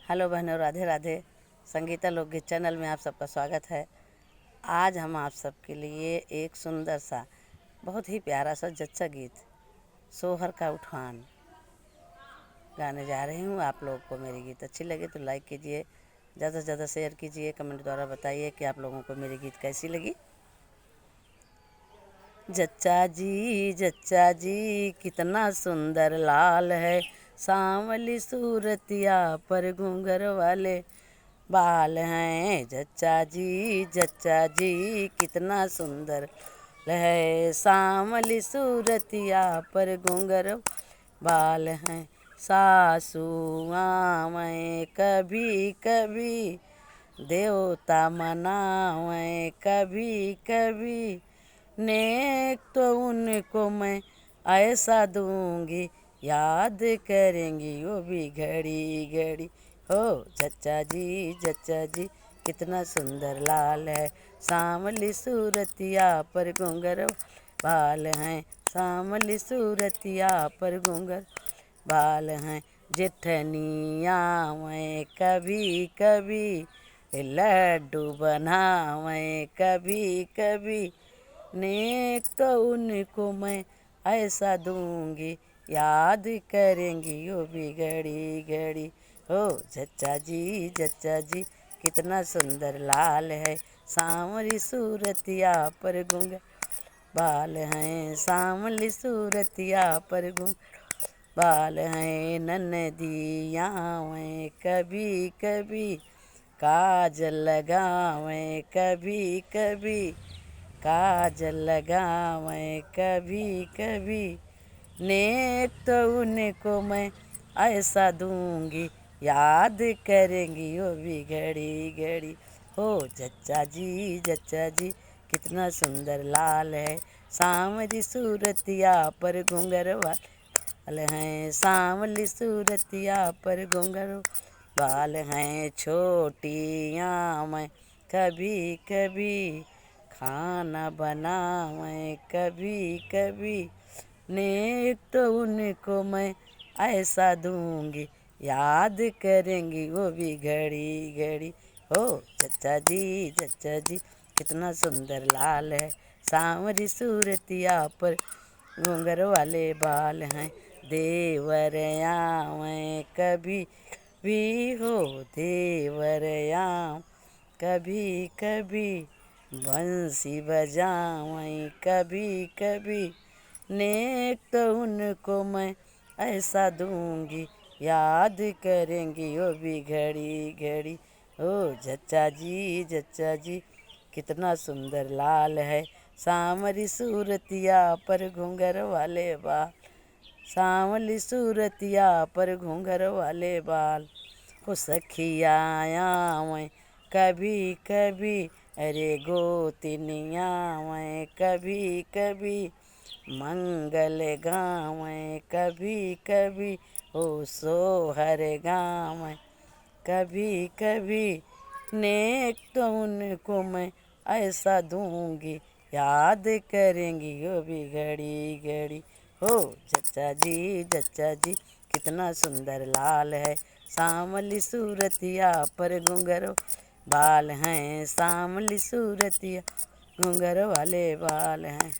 Hello बहनों, राधे राधे। संगीता लोकगीत channel में आप सबका स्वागत है। आज हम आप सबके लिए एक सुंदर सा, बहुत ही प्यारा सा जच्चा गीत सोहर का उठान गाने जा रही हूँ। आप लोगों को मेरी गीत अच्छी लगे तो लाइक कीजिए, ज़्यादा से ज़्यादा शेयर कीजिए, कमेंट द्वारा बताइए कि आप लोगों को मेरी गीत कैसी लगी। जच्चा जी कितना सुंदर लाल है, सांवली सूरतिया पर घूंघर वाले बाल हैं। जच्चा जी कितना सुंदर है, सांवली सूरतिया पर घूंघर बाल हैं। सासू आवें कभी कभी, देवता मनावें कभी कभी, नेक तो उनको मैं ऐसा दूंगी, याद करेंगी वो भी घड़ी घड़ी। हो जच्चा जी कितना सुंदर लाल है, सांवली सूरतिया पर घूंघर बाल हैं। सांवली सूरतिया पर घूंघर बाल हैं। जेठनिया मैं कभी कभी, लड्डू बनावें कभी कभी, नेक तो उनको मैं ऐसा दूंगी, याद करेंगी वो भी घड़ी घड़ी। हो जच्चा जी कितना सुंदर लाल है, सांवली सूरतिया पर घूंघर बाल हैं। सांवली सूरतिया पर घूंघर बाल हैं। ननदिया मैं कभी कभी, काजल लगावें कभी कभी, काजल लगावें कभी कभी, नेक तो उनको मैं ऐसा दूंगी, याद करेंगी वो भी घड़ी घड़ी। हो जच्चा जी कितना सुंदर लाल है, सांवली सूरतिया पर घूंघर बाल हैं। सांवली सूरतिया पर घूंघर बाल हैं। छोटिया मैं कभी कभी, खाना बनावें कभी कभी, नेक तो उनको मैं ऐसा दूंगी, याद करेंगी वो भी घड़ी घड़ी। हो जच्चा जी कितना सुंदर लाल है, सांवरी सूरतिया पर घूंघर वाले बाल हैं। देवर आवें कभी भी, हो देवर आवें कभी कभी, बंसी बजावें कभी कभी, नेक तो उनको मैं ऐसा दूंगी, याद करेंगी वो भी घड़ी घड़ी। ओ जच्चा जी कितना सुंदर लाल है, सांवरी सूरतिया पर घूंघर वाले बाल। सांवली सूरतिया पर घूंघर वाले बाल। हो सखिया आवें कभी कभी, अरे गोतनिया आवें कभी कभी, मंगल गावें कभी कभी, हो सोहर गावें कभी कभी, नेक तो उनको मैं ऐसा दूंगी, याद करेंगी वो भी घड़ी घड़ी। हो जच्चा जी कितना सुंदर लाल है, सांवली सूरतिया पर घूंघर बाल हैं। सांवली सूरतिया घूंघर वाले बाल हैं।